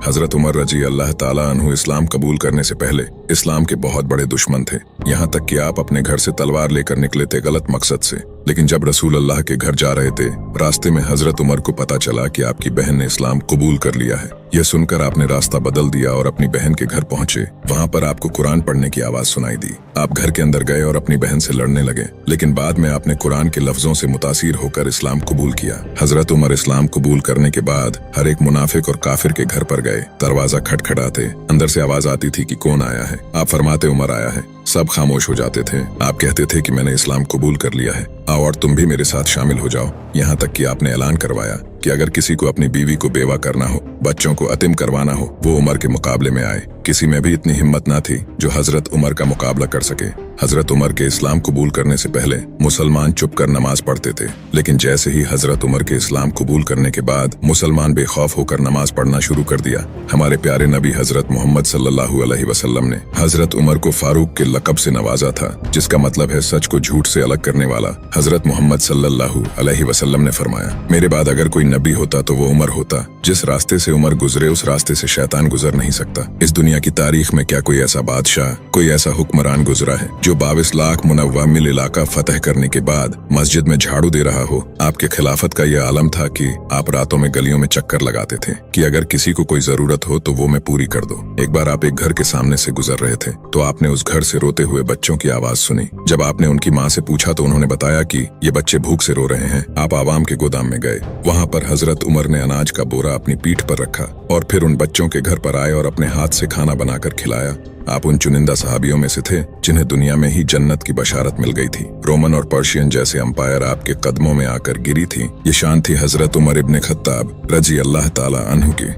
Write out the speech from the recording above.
हजरत उमर रजी अल्लाह ताला अन्हु इस्लाम कबूल करने से पहले इस्लाम के बहुत बड़े दुश्मन थे। यहाँ तक कि आप अपने घर से तलवार लेकर निकले थे गलत मकसद से। लेकिन जब रसूल अल्लाह के घर जा रहे थे, रास्ते में हजरत उमर को पता चला कि आपकी बहन ने इस्लाम कबूल कर लिया है। यह सुनकर आपने रास्ता बदल दिया और अपनी बहन के घर पहुंचे। वहां पर आपको कुरान पढ़ने की आवाज सुनाई दी। आप घर के अंदर गए और अपनी बहन से लड़ने लगे, लेकिन बाद में आपने कुरान के लफ्जों से मुतासिर होकर इस्लाम कबूल किया। हजरत उमर इस्लाम कबूल करने के बाद हर एक मुनाफिक और काफिर के घर पर गए। दरवाजा खटखटाते, अंदर से आवाज आती थी कि कौन आया है। आप फरमाते उमर आया है। सब खामोश हो जाते थे। आप कहते थे कि मैंने इस्लाम कबूल कर लिया है, आओ और तुम भी मेरे साथ शामिल हो जाओ। यहाँ तक कि आपने ऐलान करवाया कि अगर किसी को अपनी बीवी को बेवा करना हो, बच्चों को अतिम करवाना हो, वो उमर के मुकाबले में आए। किसी में भी इतनी हिम्मत ना थी जो हजरत उमर का मुकाबला कर सके। हजरत उमर के इस्लाम कबूल करने से पहले मुसलमान चुप कर नमाज पढ़ते थे, लेकिन जैसे ही हजरत उमर के इस्लाम कबूल करने के बाद मुसलमान बेखौफ होकर नमाज पढ़ना शुरू कर दिया। हमारे प्यारे नबी हजरत मोहम्मद सल्लल्लाहु अलैहि वसल्लम ने हजरत उमर को फारूक के लक़ब से नवाजा था, जिसका मतलब है सच को झूठ से अलग करने वाला। हजरत मोहम्मद सल्लल्लाहु अलैहि वसल्लम ने फरमाया, मेरे बाद अगर कोई नबी होता तो वो उमर होता। जिस रास्ते से उमर गुजरे उस रास्ते से शैतान गुजर नहीं सकता। इस दुनिया की तारीख में क्या कोई ऐसा बादशाह, कोई ऐसा हुक्मरान गुजरा है जो 22 लाख मुनव्वा मिल इलाका फतह करने के बाद मस्जिद में झाड़ू दे रहा हो? आपके खिलाफत का यह आलम था कि आप रातों में गलियों में चक्कर लगाते थे कि अगर किसी को कोई जरूरत हो तो वो मैं पूरी कर दो। एक बार आप एक घर के सामने से गुजर रहे थे तो आपने उस घर से रोते हुए बच्चों की आवाज सुनी। जब आपने उनकी माँ से पूछा तो उन्होंने बताया कि ये बच्चे भूख से रो रहे हैं। आप आवाम के गोदाम में गए। वहाँ पर हजरत उमर ने अनाज का बोरा अपनी पीठ पर रखा और फिर उन बच्चों के घर पर आए और अपने हाथ से खाना बनाकर खिलाया। आप उन चुनिंदा सहाबियों में से थे जिन्हें दुनिया में ही जन्नत की बशारत मिल गई थी। रोमन और पर्शियन जैसे अंपायर आपके कदमों में आकर गिरी थी। ये शान थी हजरत उमर इब्न खत्ताब रजी अल्लाह ताला अन्हु की।